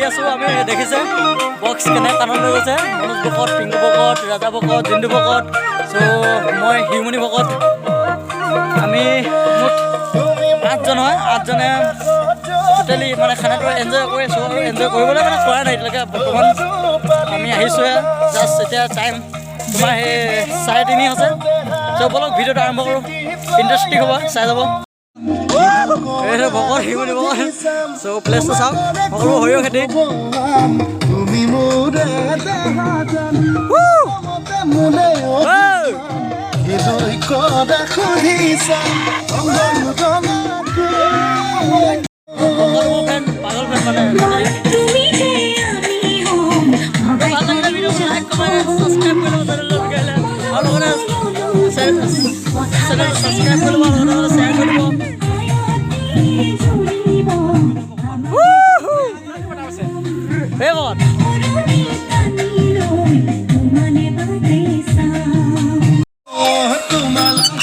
আছোঁ আমি দেখিছে বক্স কেনে কাণত লৈ গৈছে মনোজ ভকত, পিংকু ভকত, ৰাজা ভকত, জিন্দু ভকত, চ' মই হিউমনি ভকত। আমি মুঠ 8জন হয়, 8জনে টোটেলি মানে খানাটো এনজয় কৰি আছোঁ আৰু এনজয় কৰিবলৈ মানে কৰা নাই এতিয়ালৈকে বৰ্তমান আমি আহিছোঁহে জাষ্ট এতিয়া টাইম তোমাৰ সেই 3:30 হৈছে। চ' বলক ভিডিঅ'টো আৰম্ভ কৰোঁ, ইণ্টাৰেষ্টিং হ'ব, চাই যাব। এইটো ভকত হিউমনি ভকত। চ' প্লেচটো চাওক, সকলো সৰিয়হ খেতি। পাগল ফেন মানে সাবস্ক্রাইব করব আর শেয়ার করব।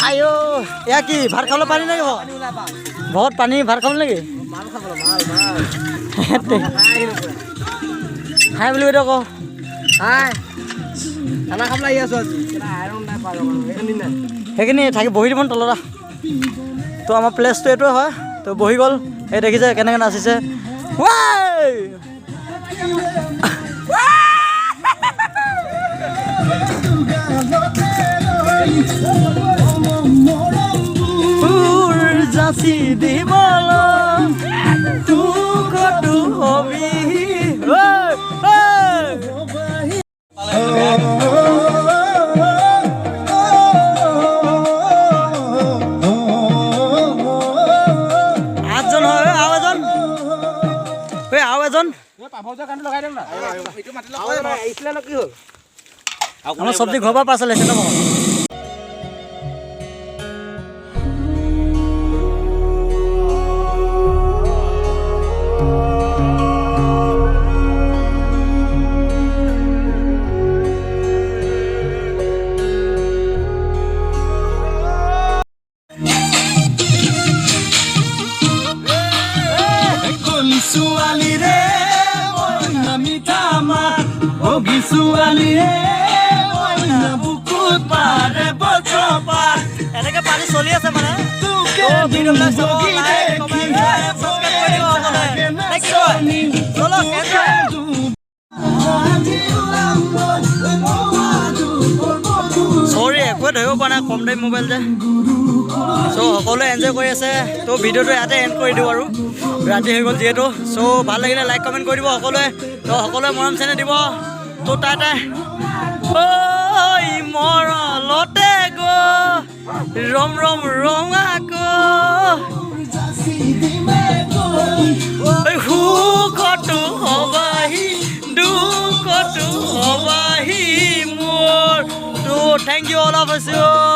আয়ো এয়া কি ভাত খাবলৈ পানী নেকি ভকত? পানী ভাত খাবলৈ নেকি? হাই বুলি কৈ আকৌ হাই খানা খাবলৈ আহি আছোঁ। সেইখিনি থাকি বহি দিব তলত। তো আমাৰ প্লেচটো এইটোৱে হয়। তো বহি গ'ল, এই দেখিছে কেনেকৈ নাচিছে। যাচি দিবল তোকতো হবি আমাৰ চব্জি ঘৰৰ পৰা পাৰ্চেল আহিছে ন। এনেকে পানী চলি আছে মানে চৰি একোৱে ধৰিব পৰা নাই, কম দামী মোবাইল যে। চ' সকলোৱে এনজয় কৰি আছে। তো ভিডিঅ'টো ইয়াতে এণ্ড কৰি দিওঁ আৰু ৰাতি হৈ গ'ল যিহেতু। চ' ভাল লাগিলে লাইক কমেণ্ট কৰি দিব সকলোৱে। তো সকলোৱে মৰম চেনেহ দিব। তো তাই মৰলতে গো ৰম ৰম ৰঙাকো সুখতো হবাহি দুখতো হবাহি মোৰ। তো thank you all of U.